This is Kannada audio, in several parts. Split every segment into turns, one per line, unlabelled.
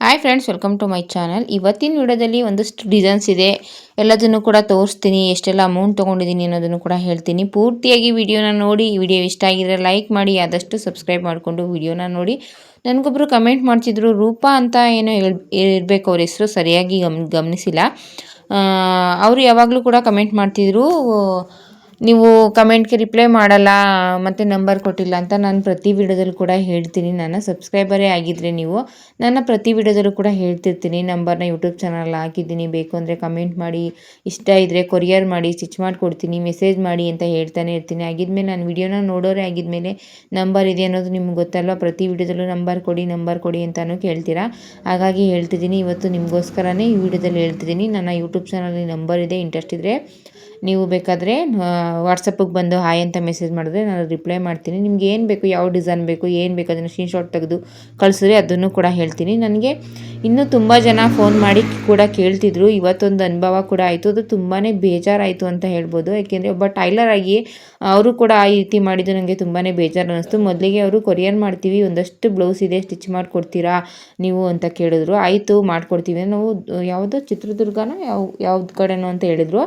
Hi friends, welcome to my channel. ಇವತ್ತಿನ ವಿಡಿಯೋದಲ್ಲಿ ಒಂದಷ್ಟು ಡಿಸೈನ್ಸ್ ಇದೆ. ಎಲ್ಲದನ್ನು ಕೂಡ ತೋರಿಸ್ತೀನಿ. ಎಷ್ಟೆಲ್ಲ ಅಮೌಂಟ್ ತೊಗೊಂಡಿದ್ದೀನಿ ಅನ್ನೋದನ್ನು ಕೂಡ ಹೇಳ್ತೀನಿ. ಪೂರ್ತಿಯಾಗಿ ವಿಡಿಯೋನ ನೋಡಿ. ವಿಡಿಯೋ ಇಷ್ಟ ಆಗಿದ್ರೆ ಲೈಕ್ ಮಾಡಿ, ಆದಷ್ಟು ಸಬ್ಸ್ಕ್ರೈಬ್ ಮಾಡಿಕೊಂಡು ವಿಡಿಯೋನ ನೋಡಿ. ನನಗೊಬ್ಬರು ಕಮೆಂಟ್ ಮಾಡ್ತಿದ್ರು, ರೂಪಾ ಅಂತ ಏನೋ ಇರಬೇಕು ಅವ್ರ ಹೆಸರು, ಸರಿಯಾಗಿ ಗಮನಿಸಿಲ್ಲ. ಅವರು ಯಾವಾಗಲೂ ಕೂಡ ಕಮೆಂಟ್ ಮಾಡ್ತಿದ್ರು, ನೀವು ಕಮೆಂಟ್ಗೆ ರಿಪ್ಲೈ ಮಾಡಲ್ಲ ಮತ್ತು ನಂಬರ್ ಕೊಟ್ಟಿಲ್ಲ ಅಂತ. ನಾನು ಪ್ರತಿ ವಿಡಿಯೋದಲ್ಲೂ ಕೂಡ ಹೇಳ್ತೀನಿ. ನನ್ನ ಸಬ್ಸ್ಕ್ರೈಬರೇ ಆಗಿದ್ದರೆ ನೀವು, ನನ್ನ ಪ್ರತಿ ವಿಡಿಯೋದಲ್ಲೂ ಕೂಡ ಹೇಳ್ತಿರ್ತೀನಿ. ನಂಬರ್ನ ಯೂಟ್ಯೂಬ್ ಚಾನಲ್ ಹಾಕಿದ್ದೀನಿ, ಬೇಕು ಅಂದರೆ ಕಮೆಂಟ್ ಮಾಡಿ, ಇಷ್ಟ ಇದ್ದರೆ ಕೊರಿಯರ್ ಮಾಡಿ, ಸ್ಟಿಚ್ ಮಾಡಿಕೊಡ್ತೀನಿ, ಮೆಸೇಜ್ ಮಾಡಿ ಅಂತ ಹೇಳ್ತಾನೆ ಇರ್ತೀನಿ. ಆಗಿದ್ಮೇಲೆ ನಾನು ವಿಡಿಯೋನ ನೋಡೋರೇ ಆಗಿದ್ಮೇಲೆ ನಂಬರ್ ಇದೆ ಅನ್ನೋದು ನಿಮ್ಗೆ ಗೊತ್ತಲ್ವ. ಪ್ರತಿ ವಿಡಿಯೋದಲ್ಲೂ ನಂಬರ್ ಕೊಡಿ ಅಂತಲೂ ಕೇಳ್ತೀರಾ. ಹಾಗಾಗಿ ಹೇಳ್ತಿದ್ದೀನಿ, ಇವತ್ತು ನಿಮಗೋಸ್ಕರನೇ ಈ ವಿಡಿಯೋದಲ್ಲಿ ಹೇಳ್ತಿದ್ದೀನಿ. ನನ್ನ ಯೂಟ್ಯೂಬ್ ಚಾನಲಲ್ಲಿ ನಂಬರ್ ಇದೆ. ಇಂಟ್ರೆಸ್ಟ್ ಇದ್ದರೆ ನೀವು ಬೇಕಾದರೆ ವಾಟ್ಸಪ್ಪಿಗೆ ಬಂದು ಹಾಯ್ ಅಂತ ಮೆಸೇಜ್ ಮಾಡಿದ್ರೆ ನಾನು ರಿಪ್ಲೈ ಮಾಡ್ತೀನಿ. ನಿಮ್ಗೆ ಏನು ಬೇಕು, ಯಾವ ಡಿಸೈನ್ ಬೇಕು, ಏನು ಬೇಕು ಅದನ್ನು ಸ್ಕ್ರೀನ್ಶಾಟ್ ತೆಗೆದು ಕಳಿಸಿದ್ರೆ ಅದನ್ನು ಕೂಡ ಹೇಳ್ತೀನಿ. ನನಗೆ ಇನ್ನೂ ತುಂಬ ಜನ ಫೋನ್ ಮಾಡಿ ಕೂಡ ಕೇಳ್ತಿದ್ರು. ಇವತ್ತೊಂದು ಅನುಭವ ಕೂಡ ಆಯಿತು. ಅದು ತುಂಬಾ ಬೇಜಾರಾಯಿತು ಅಂತ ಹೇಳ್ಬೋದು. ಯಾಕೆಂದರೆ ಒಬ್ಬ ಟೈಲರ್ ಆಗಿ ಅವರು ಕೂಡ ಈ ರೀತಿ ಮಾಡಿದ್ದು ನನಗೆ ತುಂಬಾ ಬೇಜಾರು ಅನ್ನಿಸ್ತು. ಮೊದಲಿಗೆ ಅವರು ಕೊರಿಯರ್ ಮಾಡ್ತೀವಿ, ಒಂದಷ್ಟು ಬ್ಲೌಸ್ ಇದೆ, ಸ್ಟಿಚ್ ಮಾಡಿಕೊಡ್ತೀರಾ ನೀವು ಅಂತ ಕೇಳಿದ್ರು. ಆಯಿತು ಮಾಡಿಕೊಡ್ತೀವಿ. ನಾವು ಯಾವುದೋ ಚಿತ್ರದುರ್ಗನೋ ಯಾವ್ದು ಕಡೆನೋ ಅಂತ ಹೇಳಿದ್ರು.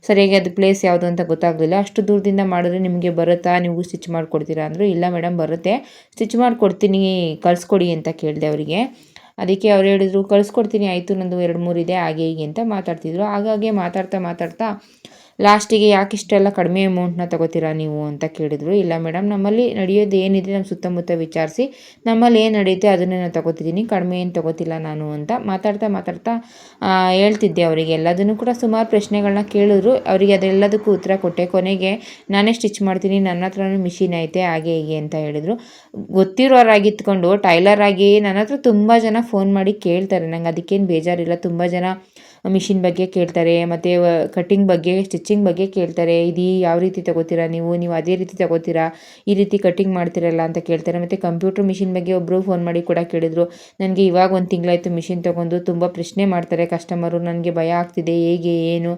ಸರಿಯಾಗಿ ಅದು ಪ್ಲೇಸ್ ಯಾವುದು ಅಂತ ಗೊತ್ತಾಗಲಿಲ್ಲ. ಅಷ್ಟು ದೂರದಿಂದ ಮಾಡಿದ್ರೆ ನಿಮಗೆ ಬರುತ್ತಾ, ನೀವು ಸ್ಟಿಚ್ ಮಾಡಿಕೊಡ್ತೀರಾ ಅಂದರು. ಇಲ್ಲ ಮೇಡಮ್ ಬರುತ್ತೆ, ಸ್ಟಿಚ್ ಮಾಡಿಕೊಡ್ತೀನಿ, ಕಳಿಸ್ಕೊಡಿ ಅಂತ ಕೇಳಿದೆ ಅವರಿಗೆ. ಅದಕ್ಕೆ ಅವ್ರು ಹೇಳಿದರು ಕಳಿಸ್ಕೊಡ್ತೀನಿ, ಆಯಿತು ನಂದು 2-3 ಇದೆ ಹಾಗೆ ಹೀಗೆ ಅಂತ ಮಾತಾಡ್ತಿದ್ರು. ಹಾಗಾಗಿ ಮಾತಾಡ್ತಾ ಲಾಸ್ಟಿಗೆ ಯಾಕೆ ಇಷ್ಟೆಲ್ಲ ಕಡಿಮೆ ಅಮೌಂಟ್ನ ತೊಗೋತೀರಾ ನೀವು ಅಂತ ಕೇಳಿದರು. ಇಲ್ಲ ಮೇಡಮ್, ನಮ್ಮಲ್ಲಿ ನಡೆಯೋದು ಏನಿದೆ ನಮ್ಮ ಸುತ್ತಮುತ್ತ ವಿಚಾರಿಸಿ ನಮ್ಮಲ್ಲಿ ಏನು ನಡೆಯುತ್ತೆ ಅದನ್ನೇ ನಾನು ತೊಗೋತಿದ್ದೀನಿ, ಕಡಿಮೆ ಏನು ತೊಗೋತಿಲ್ಲ ನಾನು ಅಂತ ಮಾತಾಡ್ತಾ ಹೇಳ್ತಿದ್ದೆ ಅವರಿಗೆ. ಎಲ್ಲದನ್ನು ಕೂಡ ಸುಮಾರು ಪ್ರಶ್ನೆಗಳನ್ನ ಕೇಳಿದ್ರು. ಅವರಿಗೆ ಅದೆಲ್ಲದಕ್ಕೂ ಉತ್ತರ ಕೊಟ್ಟೆ. ಕೊನೆಗೆ ನಾನೇ ಸ್ಟಿಚ್ ಮಾಡ್ತೀನಿ, ನನ್ನ ಹತ್ರನೂ ಮಿಷಿನ್ ಐತೆ ಹಾಗೆ ಹೀಗೆ ಅಂತ ಹೇಳಿದರು. ಗೊತ್ತಿರೋರಾಗಿತ್ಕೊಂಡು ಟೈಲರ್ ಆಗಿ ನನ್ನ ಹತ್ರ ತುಂಬ ಜನ ಫೋನ್ ಮಾಡಿ ಕೇಳ್ತಾರೆ. ನಂಗೆ ಅದಕ್ಕೇನು ಬೇಜಾರಿಲ್ಲ. ತುಂಬ ಜನ ಮಿಷಿನ್ ಬಗ್ಗೆ ಕೇಳ್ತಾರೆ, ಮತ್ತು ಕಟ್ಟಿಂಗ್ ಬಗ್ಗೆ, ಸ್ಟಿಚ್ಚಿಂಗ್ ಬಗ್ಗೆ ಕೇಳ್ತಾರೆ. ಇದು ಯಾವ ರೀತಿ ತೊಗೋತೀರಾ ನೀವು ಅದೇ ರೀತಿ ತೊಗೋತೀರಾ, ಈ ರೀತಿ ಕಟ್ಟಿಂಗ್ ಮಾಡ್ತಿರಲ್ಲ ಅಂತ ಕೇಳ್ತಾರೆ. ಮತ್ತು ಕಂಪ್ಯೂಟರ್ ಮಿಷಿನ್ ಬಗ್ಗೆ ಒಬ್ಬರು ಫೋನ್ ಮಾಡಿ ಕೂಡ ಕೇಳಿದರು. ನನಗೆ ಇವಾಗ 1 ತಿಂಗಳಾಯಿತು ಮಿಷಿನ್ ತೊಗೊಂಡು. ತುಂಬ ಪ್ರಶ್ನೆ ಮಾಡ್ತಾರೆ ಕಸ್ಟಮರು, ನನಗೆ ಭಯ ಆಗ್ತಿದೆ, ಹೇಗೆ ಏನು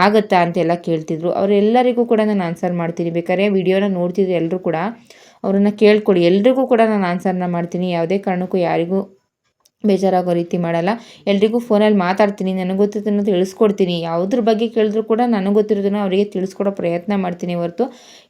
ಆಗುತ್ತಾ ಅಂತೆಲ್ಲ ಕೇಳ್ತಿದ್ರು. ಅವರೆಲ್ಲರಿಗೂ ಕೂಡ ನಾನು ಆನ್ಸರ್ ಮಾಡ್ತೀನಿ. ಬೇಕಾದ್ರೆ ವಿಡಿಯೋನ ನೋಡ್ತಿದ್ರು ಎಲ್ಲರೂ ಕೂಡ ಅವ್ರನ್ನ ಕೇಳ್ಕೊಳ್ಳಿ. ಎಲ್ರಿಗೂ ಕೂಡ ನಾನು ಆನ್ಸರ್ನ ಮಾಡ್ತೀನಿ. ಯಾವುದೇ ಕಾರಣಕ್ಕೂ ಯಾರಿಗೂ ಬೇಜಾರಾಗೋ ರೀತಿ ಮಾಡಲ್ಲ. ಎಲ್ರಿಗೂ ಫೋನಲ್ಲಿ ಮಾತಾಡ್ತೀನಿ, ನನಗೆ ಗೊತ್ತಿದ್ದನ್ನು ತಿಳಿಸ್ಕೊಡ್ತೀನಿ. ಯಾವುದ್ರ ಬಗ್ಗೆ ಕೇಳಿದ್ರು ಕೂಡ ನನಗೆ ಗೊತ್ತಿರೋದನ್ನು ಅವರಿಗೆ ತಿಳಿಸ್ಕೊಡೋ ಪ್ರಯತ್ನ ಮಾಡ್ತೀನಿ ಹೊರತು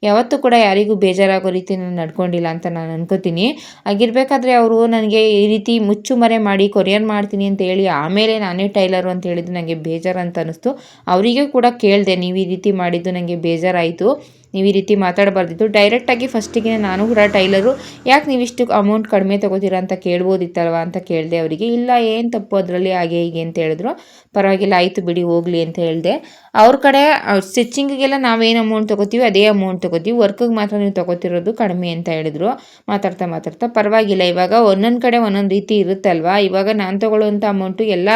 ಯಾವತ್ತೂ ಕೂಡ ಯಾರಿಗೂ ಬೇಜಾರಾಗೋ ರೀತಿ ನಾನು ನಡ್ಕೊಂಡಿಲ್ಲ ಅಂತ ನಾನು ಅನ್ಕೋತೀನಿ. ಆಗಿರಬೇಕಾದ್ರೆ ಅವರು ನನಗೆ ಈ ರೀತಿ ಮುಚ್ಚುಮರೆ ಮಾಡಿ ಕೊರಿಯರ್ ಮಾಡ್ತೀನಿ ಅಂತ ಹೇಳಿ ಆಮೇಲೆ ನಾನೇ ಟೈಲರು ಅಂತ ಹೇಳಿದ್ದು ನನಗೆ ಬೇಜಾರು ಅಂತ ಅನ್ನಿಸ್ತು. ಅವರಿಗೂ ಕೂಡ ಕೇಳಿದೆ, ನೀವು ಈ ರೀತಿ ಮಾಡಿದ್ದು ನನಗೆ ಬೇಜಾರಾಯಿತು, ನೀವು ಈ ರೀತಿ ಮಾತಾಡಬಾರ್ದಿತ್ತು. ಡೈರೆಕ್ಟಾಗಿ ಫಸ್ಟಿಗೆ ನಾನು ಕೂಡ ಟೈಲರು, ಯಾಕೆ ನೀವಿಷ್ಟು ಅಮೌಂಟ್ ಕಡಿಮೆ ತೊಗೋತೀರಾ ಅಂತ ಕೇಳ್ಬೋದಿತ್ತಲ್ವ ಅಂತ ಕೇಳಿದೆ ಅವರಿಗೆ. ಇಲ್ಲ ಏನು ತಪ್ಪು ಅದರಲ್ಲಿ ಹಾಗೆ ಹೀಗೆ ಅಂತ ಹೇಳಿದ್ರು. ಪರವಾಗಿಲ್ಲ ಆಯಿತು ಬಿಡಿ ಹೋಗಲಿ ಅಂತ ಹೇಳಿದೆ. ಅವ್ರ ಕಡೆ ಸ್ಟಿಚ್ಚಿಂಗಿಗೆಲ್ಲ ನಾವೇನು ಅಮೌಂಟ್ ತೊಗೋತೀವಿ ಅದೇ ಅಮೌಂಟ್ ತೊಗೋತೀವಿ, ವರ್ಕಿಗೆ ಮಾತ್ರ ನೀವು ತೊಗೋತಿರೋದು ಕಡಿಮೆ ಅಂತ ಹೇಳಿದ್ರು. ಮಾತಾಡ್ತಾ ಪರವಾಗಿಲ್ಲ, ಇವಾಗ ಒಂದೊಂದು ಕಡೆ ಒಂದೊಂದು ರೀತಿ ಇರುತ್ತಲ್ವ. ಇವಾಗ ನಾನು ತೊಗೊಳ್ಳೋವಂಥ ಅಮೌಂಟು ಎಲ್ಲ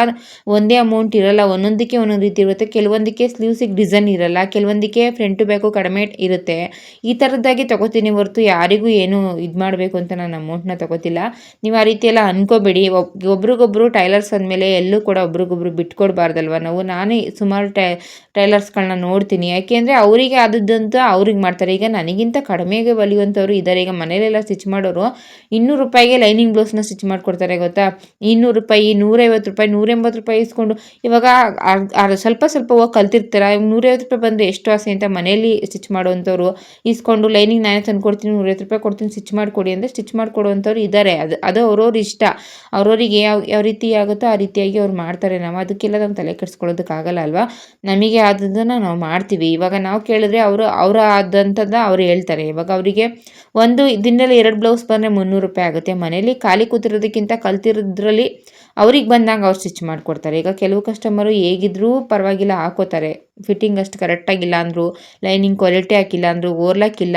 ಒಂದೇ ಅಮೌಂಟ್ ಇರಲ್ಲ, ಒಂದೊಂದಕ್ಕೆ ಒಂದೊಂದು ರೀತಿ ಇರುತ್ತೆ. ಕೆಲವೊಂದಕ್ಕೆ ಸ್ಲೀವ್ಸಿಗೆ ಡಿಸೈನ್ ಇರಲ್ಲ, ಕೆಲವೊಂದಕ್ಕೆ ಫ್ರಂಟು ಬ್ಯಾಕು ಕಡಿಮೆ ಇರುತ್ತೆ. ಈ ಥರದ್ದಾಗಿ ತೊಗೋತೀನಿ ಹೊರತು ಯಾರಿಗೂ ಏನು ಇದು ಮಾಡಬೇಕು ಅಂತ ನಾನು ಅಮೌಂಟ್ನ ತೊಗೋತಿಲ್ಲ. ನೀವು ಆ ರೀತಿ ಎಲ್ಲ ಅನ್ಕೋಬೇಡಿ. ಒಬ್ರಿಗೊಬ್ರು ಟೈಲರ್ಸ್ ಅಂದಮೇಲೆ ಎಲ್ಲೂ ಕೂಡ ಒಬ್ರಿಗೊಬ್ರು ಬಿಟ್ಕೊಡ್ಬಾರ್ದಲ್ವ ನಾವು. ನಾನೇ ಸುಮಾರು ಟೈಲರ್ಸ್ಗಳನ್ನ ನೋಡ್ತೀನಿ. ಯಾಕೆಂದರೆ ಅವರಿಗೆ ಆದದ್ದಂತ ಅವ್ರಿಗೆ ಮಾಡ್ತಾರೆ. ಈಗ ನನಗಿಂತ ಕಡಿಮೆಗೆ ಹೊಲಿಯುವಂಥವ್ರು ಇದ್ದಾರೆ. ಈಗ ಮನೇಲೆಲ್ಲ ಸ್ಟಿಚ್ ಮಾಡೋರು ₹200ಗೆ ಲೈನಿಂಗ್ ಬ್ಲೌಸ್ನ ಸ್ಟಿಚ್ ಮಾಡಿಕೊಡ್ತಾರೆ ಗೊತ್ತಾ. ₹200, ₹150, ₹180 ಇಸ್ಕೊಂಡು ಇವಾಗ ಸ್ವಲ್ಪ ಹೋಗಿ ಕಲ್ತಿರ್ತಾರೆ. ₹150 ಬಂದರೆ ಎಷ್ಟು ಆಸೆ ಅಂತ ಮನೇಲಿ ಸ್ಟಿಚ್ ಮಾಡುವಂಥವ್ರು ಇಸ್ಕೊಂಡು ಲೈನಿಂಗ್ ನಾನೇ ತಂದು ಕೊಡ್ತೀನಿ, ₹150 ಕೊಡ್ತೀನಿ, ಸ್ಟಿಚ್ ಮಾಡಿಕೊಡಿ ಅಂದರೆ ಸ್ಟಿಚ್ ಮಾಡಿಕೊಡುವಂಥವ್ರು ಇದ್ದಾರೆ. ಅದು ಅವ್ರವ್ರ ಇಷ್ಟ. ಅವ್ರವರಿಗೆ ಯಾವ ರೀತಿ ಆಗುತ್ತೋ ಆ ರೀತಿಯಾಗಿ ಅವ್ರು ಮಾಡ್ತಾರೆ. ನಾವು ಅದಕ್ಕೆಲ್ಲ ನಾವು ತಲೆ ಕೆಡಿಸ್ಕೊಳ್ಳೋದಕ್ಕಾಗಲ್ಲ ಅಲ್ವಾ. ನಮಗೆ ಆದದ್ದನ್ನು ನಾವು ಮಾಡ್ತೀವಿ. ಇವಾಗ ನಾವು ಕೇಳಿದ್ರೆ ಅವರು ಆದಂಥದ್ದು ಅವ್ರು ಹೇಳ್ತಾರೆ. ಇವಾಗ ಅವರಿಗೆ ಒಂದು ದಿನದಲ್ಲಿ 2 ಬ್ಲೌಸ್ ಬಂದರೆ ₹300 ಆಗುತ್ತೆ. ಮನೇಲಿ ಖಾಲಿ ಕೂತಿರೋದಕ್ಕಿಂತ ಕಲ್ತಿರೋದ್ರಲ್ಲಿ ಅವ್ರಿಗೆ ಬಂದಾಗ ಅವ್ರು ಸ್ಟಿಚ್ ಮಾಡಿಕೊಡ್ತಾರೆ. ಈಗ ಕೆಲವು ಕಸ್ಟಮರು ಹೇಗಿದ್ರೂ ಪರವಾಗಿಲ್ಲ ಹಾಕೋತಾರೆ, ಫಿಟ್ಟಿಂಗ್ ಅಷ್ಟು ಕರೆಕ್ಟಾಗಿಲ್ಲ ಅಂದರು, ಲೈನಿಂಗ್ ಕ್ವಾಲಿಟಿ ಹಾಕಿಲ್ಲ ಅಂದರು, ಓರ್ಲಾಕಿಲ್ಲ,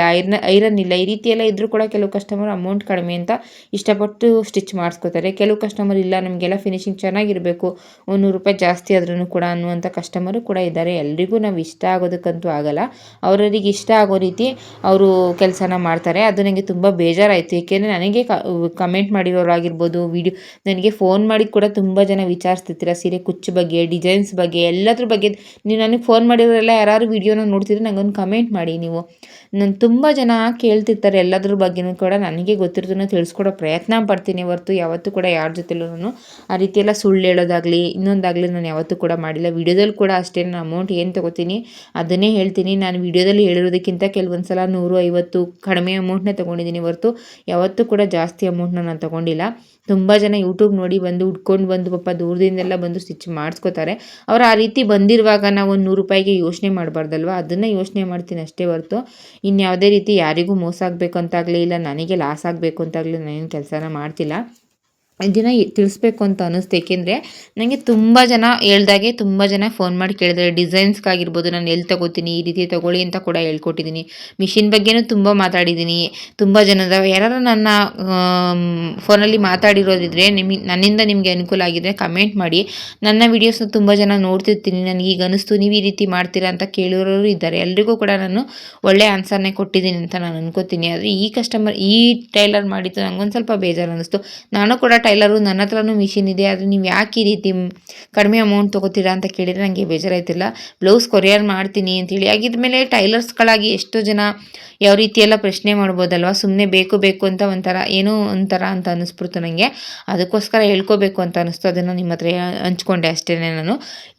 ಐರನ್ ಇಲ್ಲ, ಈ ರೀತಿ ಎಲ್ಲ ಇದ್ದರೂ ಕೂಡ ಕೆಲವು ಕಸ್ಟಮರ್ ಅಮೌಂಟ್ ಕಡಿಮೆ ಅಂತ ಇಷ್ಟಪಟ್ಟು ಸ್ಟಿಚ್ ಮಾಡಿಸ್ಕೋತಾರೆ. ಕೆಲವು ಕಸ್ಟಮರ್ ಇಲ್ಲ ನಮಗೆಲ್ಲ ಫಿನಿಶಿಂಗ್ ಚೆನ್ನಾಗಿರಬೇಕು, ₹100 ಜಾಸ್ತಿ ಆದ್ರೂ ಕೂಡ ಅನ್ನುವಂಥ ಕಸ್ಟಮರು ಕೂಡ ಇದ್ದಾರೆ. ಎಲ್ರಿಗೂ ನಾವು ಇಷ್ಟ ಆಗೋದಕ್ಕಂತೂ ಆಗಲ್ಲ. ಅವರವರಿಗೆ ಇಷ್ಟ ಆಗೋ ರೀತಿ ಅವರು ಕೆಲಸನ ಮಾಡ್ತಾರೆ. ಅದು ನನಗೆ ತುಂಬ ಬೇಜಾರಾಯಿತು. ಏಕೆಂದರೆ ನನಗೆ ಕಮೆಂಟ್ ಮಾಡಿರೋರಾಗಿರ್ಬೋದು, ನನಗೆ ಫೋನ್ ಮಾಡಿ ಕೂಡ ತುಂಬ ಜನ ವಿಚಾರಿಸ್ತಿರ್ತೀರ ಸೀರೆ ಕುಚ್ಚು ಬಗ್ಗೆ, ಡಿಸೈನ್ಸ್ ಬಗ್ಗೆ, ಎಲ್ಲದ್ರ ಬಗ್ಗೆ ನೀವು ನನಗೆ ಫೋನ್ ಮಾಡಿರೋರೆಲ್ಲ ಯಾರು ವಿಡಿಯೋನ ನೋಡ್ತಿದ್ರೆ ನನಗೊಂದು ಕಮೆಂಟ್ ಮಾಡಿ ನೀವು. ನಾನು ತುಂಬ ಜನ ಕೇಳ್ತಿರ್ತಾರೆ ಎಲ್ಲದ್ರ ಬಗ್ಗೆನೂ ಕೂಡ ನನಗೆ ಗೊತ್ತಿರೋದನ್ನ ತಿಳಿಸ್ಕೊಡೋ ಪ್ರಯತ್ನ ಪಡ್ತೀನಿ ಹೊರತು ಯಾವತ್ತೂ ಕೂಡ ಯಾರ ಜೊತೆಲೂ ನಾನು ಆ ರೀತಿಯೆಲ್ಲ ಸುಳ್ಳು ಹೇಳೋದಾಗಲಿ ಇನ್ನೊಂದಾಗಲಿ ನಾನು ಯಾವತ್ತೂ ಕೂಡ ಮಾಡಿಲ್ಲ. ವಿಡಿಯೋದಲ್ಲಿ ಕೂಡ ಅಷ್ಟೇ ನಾನು ಅಮೌಂಟ್ ಏನು ತೊಗೋತೀನಿ ಅದನ್ನೇ ಹೇಳ್ತೀನಿ. ನಾನು ವಿಡಿಯೋದಲ್ಲಿ ಹೇಳಿರೋದಕ್ಕಿಂತ ಕೆಲವೊಂದು ಸಲ 150 ಕಡಿಮೆ ಅಮೌಂಟ್ನೇ ತೊಗೊಂಡಿದ್ದೀನಿ ಹೊರತು ಯಾವತ್ತೂ ಕೂಡ ಜಾಸ್ತಿ ಅಮೌಂಟ್ನ ನಾನು ತೊಗೊಂಡಿಲ್ಲ. ತುಂಬ ಜನ ಯೂಟ್ಯೂಬ್ ನೋಡಿ ಬಂದು ಹುಡ್ಕೊಂಡು ಬಂದು ಪಾಪ ದೂರದಿಂದೆಲ್ಲ ಬಂದು ಸ್ಟಿಚ್ ಮಾಡಿಸ್ಕೋತಾರೆ. ಅವ್ರು ಆ ರೀತಿ ಬಂದಿರುವಾಗ ನಾವು ಒಂದು 100 ರೂಪಾಯಿಗೆ ಯೋಚನೆ ಮಾಡಬಾರ್ದಲ್ವ, ಅದನ್ನು ಯೋಚನೆ ಮಾಡ್ತೀನಿ ಅಷ್ಟೇ ಹೊರತು ಇನ್ಯಾವುದೇ ರೀತಿ ಯಾರಿಗೂ ಮೋಸ ಆಗಬೇಕು ಅಂತಾಗಲಿ ಇಲ್ಲ ನನಗೆ ಲಾಸ್ ಆಗಬೇಕು ಅಂತಾಗಲಿ ನಾನೇನು ಕೆಲಸನ ಮಾಡ್ತಿಲ್ಲ. ಇದನ್ನು ತಿಳಿಸ್ಬೇಕು ಅಂತ ಅನ್ನಿಸ್ತು. ಏಕೆಂದರೆ ನನಗೆ ತುಂಬ ಜನ ಹೇಳ್ದಾಗೆ ತುಂಬ ಜನ ಫೋನ್ ಮಾಡಿ ಕೇಳಿದ್ದಾರೆ. ಡಿಸೈನ್ಸ್ಗಾಗಿರ್ಬೋದು ನಾನು ಎಲ್ಲಿ ತೊಗೋತೀನಿ ಈ ರೀತಿ ತೊಗೊಳ್ಳಿ ಅಂತ ಕೂಡ ಹೇಳ್ಕೊಟ್ಟಿದ್ದೀನಿ. ಮಿಷಿನ್ ಬಗ್ಗೆನೂ ತುಂಬ ಮಾತಾಡಿದ್ದೀನಿ. ತುಂಬ ಜನದ ಯಾರು ನನ್ನ ಫೋನಲ್ಲಿ ಮಾತಾಡಿರೋದಿದ್ರೆ ನನ್ನಿಂದ ನಿಮಗೆ ಅನುಕೂಲ ಆಗಿದ್ರೆ ಕಮೆಂಟ್ ಮಾಡಿ. ನನ್ನ ವೀಡಿಯೋಸ್ನ ತುಂಬ ಜನ ನೋಡ್ತಿರ್ತೀನಿ. ನನಗೀಗ ಅನ್ನಿಸ್ತು ನೀವು ಈ ರೀತಿ ಮಾಡ್ತೀರಾ ಅಂತ ಕೇಳಿರೋರು ಇದ್ದಾರೆ. ಎಲ್ರಿಗೂ ಕೂಡ ನಾನು ಒಳ್ಳೆ ಆನ್ಸರ್ನೇ ಕೊಟ್ಟಿದ್ದೀನಿ ಅಂತ ನಾನು ಅನ್ಕೋತೀನಿ. ಆದರೆ ಈ ಟೈಲರ್ ಮಾಡಿದ್ದು ನನಗೊಂದು ಸ್ವಲ್ಪ ಬೇಜಾರು ಅನ್ನಿಸ್ತು. ನಾನು ಕೂಡ ಟೈಲರು, ನನ್ನ ಹತ್ರನೂ ಮಿಷಿನ್ ಇದೆ. ಆದರೆ ನೀವು ಯಾಕೆ ಈ ರೀತಿ ಕಡಿಮೆ ಅಮೌಂಟ್ ತೊಗೋತೀರಾ ಅಂತ ಕೇಳಿದರೆ ನನಗೆ ಬೇಜಾರಾಯ್ತಿಲ್ಲ. ಬ್ಲೌಸ್ ಕೊರಿಯರ್ ಮಾಡ್ತೀನಿ ಅಂತೇಳಿ ಆಗಿದ್ಮೇಲೆ ಟೈಲರ್ಸ್ಗಳಾಗಿ ಎಷ್ಟೋ ಜನ ಯಾವ ರೀತಿಯೆಲ್ಲ ಪ್ರಶ್ನೆ ಮಾಡ್ಬೋದಲ್ವ. ಸುಮ್ಮನೆ ಬೇಕು ಅಂತ ಏನೋ ಒಂಥರ ಅಂತ ಅನ್ನಿಸ್ಬಿಡ್ತು ನನಗೆ. ಅದಕ್ಕೋಸ್ಕರ ಹೇಳ್ಕೋಬೇಕು ಅಂತ ಅನ್ನಿಸ್ತು. ಅದನ್ನು ನಿಮ್ಮ ಹತ್ರ ಹಂಚ್ಕೊಂಡೆ ಅಷ್ಟೇ ನಾನು.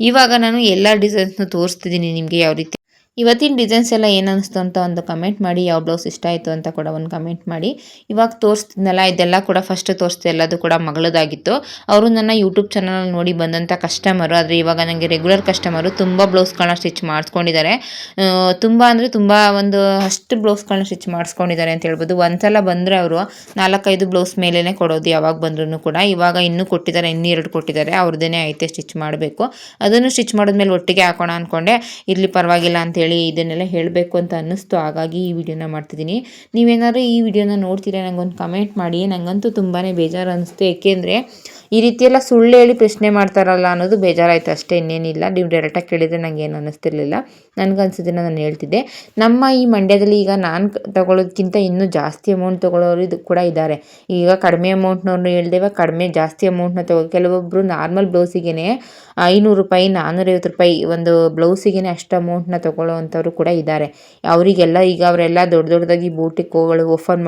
ಇವಾಗ ನಾನು ಎಲ್ಲ ಡಿಸೈನ್ಸ್ನು ತೋರಿಸ್ತಿದ್ದೀನಿ ನಿಮಗೆ ಯಾವ ರೀತಿ. ಇವತ್ತಿನ ಡಿಸೈನ್ಸ್ ಎಲ್ಲ ಏನು ಅನ್ನಿಸ್ತು ಅಂತ ಒಂದು ಕಮೆಂಟ್ ಮಾಡಿ. ಯಾವ ಬ್ಲೌಸ್ ಇಷ್ಟ ಆಯಿತು ಅಂತ ಕೂಡ ಒಂದು ಕಮೆಂಟ್ ಮಾಡಿ. ಇವಾಗ ತೋರಿಸ್ತಿದ್ನಲ್ಲ ಇದೆಲ್ಲ ಕೂಡ ಫಸ್ಟ್ ತೋರಿಸ್ತಿದ್ದೆ ಎಲ್ಲದು ಕೂಡ ಮಗಳದಾಗಿತ್ತು. ಅವರು ನನ್ನ ಯೂಟ್ಯೂಬ್ ಚಾನಲ್ ನೋಡಿ ಬಂದಂಥ ಕಸ್ಟಮರು. ಆದರೆ ಇವಾಗ ನನಗೆ ರೆಗ್ಯುಲರ್ ಕಸ್ಟಮರು ತುಂಬ ಬ್ಲೌಸ್ಗಳನ್ನ ಸ್ಟಿಚ್ ಮಾಡಿಸ್ಕೊಂಡಿದ್ದಾರೆ. ತುಂಬ ಅಂದರೆ ತುಂಬ ಒಂದು ಅಷ್ಟು ಬ್ಲೌಸ್ಗಳನ್ನ ಸ್ಟಿಚ್ ಮಾಡಿಸ್ಕೊಂಡಿದ್ದಾರೆ ಅಂತ ಹೇಳ್ಬೋದು. ಒಂದ್ಸಲ ಬಂದರೆ ಅವರು 4-5 ಬ್ಲೌಸ್ ಮೇಲೇ ಕೊಡೋದು ಯಾವಾಗ ಬಂದ್ರೂ ಕೂಡ. ಇವಾಗ ಇನ್ನೂ ಕೊಟ್ಟಿದ್ದಾರೆ, ಇನ್ನೂ 2 ಕೊಟ್ಟಿದ್ದಾರೆ. ಅವ್ರದ್ದೇ ಐತೆ ಸ್ಟಿಚ್ ಮಾಡಬೇಕು. ಅದನ್ನು ಸ್ಟಿಚ್ ಮಾಡಿದ್ಮೇಲೆ ಒಟ್ಟಿಗೆ ಹಾಕೋಣ ಅಂದ್ಕೊಂಡೆ. ಇರಲಿ ಪರವಾಗಿಲ್ಲ ಅಂತೇಳಿ ಇದನ್ನೆಲ್ಲ ಹೇಳಬೇಕು ಅಂತ ಅನ್ನಿಸ್ತು. ಹಾಗಾಗಿ ಈ ವಿಡಿಯೋನ ಮಾಡ್ತಿದ್ದೀನಿ. ನೀವೇನಾದ್ರು ಈ ವಿಡಿಯೋನ ನೋಡ್ತೀರಾ ನನಗೊಂದು ಕಮೆಂಟ್ ಮಾಡಿ. ನನಗಂತೂ ತುಂಬಾ ಬೇಜಾರು ಅನ್ನಿಸ್ತು. ಏಕೆಂದರೆ ಈ ರೀತಿಯೆಲ್ಲ ಸುಳ್ಳು ಹೇಳಿ ಪ್ರಶ್ನೆ ಮಾಡ್ತಾರಲ್ಲ ಅನ್ನೋದು ಬೇಜಾರಾಯಿತು ಅಷ್ಟೇ, ಇನ್ನೇನಿಲ್ಲ. ನೀವು ಡೈರೆಕ್ಟಾಗಿ ಕೇಳಿದರೆ ನನಗೆ ಏನು ಅನ್ನಿಸ್ತಿರ್ಲಿಲ್ಲ. ನನಗನ್ಸಿದ್ದನ್ನು ನಾನು ಹೇಳ್ತಿದ್ದೆ. ನಮ್ಮ ಈ ಮಂಡ್ಯದಲ್ಲಿ ಈಗ ನಾನು ತಗೊಳ್ಳೋದಕ್ಕಿಂತ ಇನ್ನೂ ಜಾಸ್ತಿ ಅಮೌಂಟ್ ತೊಗೊಳ್ಳೋರು ಇದು ಕೂಡ ಇದ್ದಾರೆ. ಈಗ ಕಡಿಮೆ ಅಮೌಂಟ್ನವ್ರನ್ನ ಹೇಳ್ದೇವ ಕಡಿಮೆ ಜಾಸ್ತಿ ಅಮೌಂಟ್ನ ಕೆಲವೊಬ್ಬರು ನಾರ್ಮಲ್ ಬ್ಲೌಸಿಗೆ 500 ರೂಪಾಯಿ 450 ರೂಪಾಯಿ ಒಂದು ಬ್ಲೌಸಿಗೆ ಅಷ್ಟು ಅಮೌಂಟ್ನ ತೊಗೊಳ್ಳೋವಂಥವ್ರು ಕೂಡ ಇದ್ದಾರೆ. ಅವರಿಗೆಲ್ಲ ಈಗ ಅವರೆಲ್ಲ ದೊಡ್ಡದಾಗಿ ಬೂಟಿಕ್ಗಳು ಓಪನ್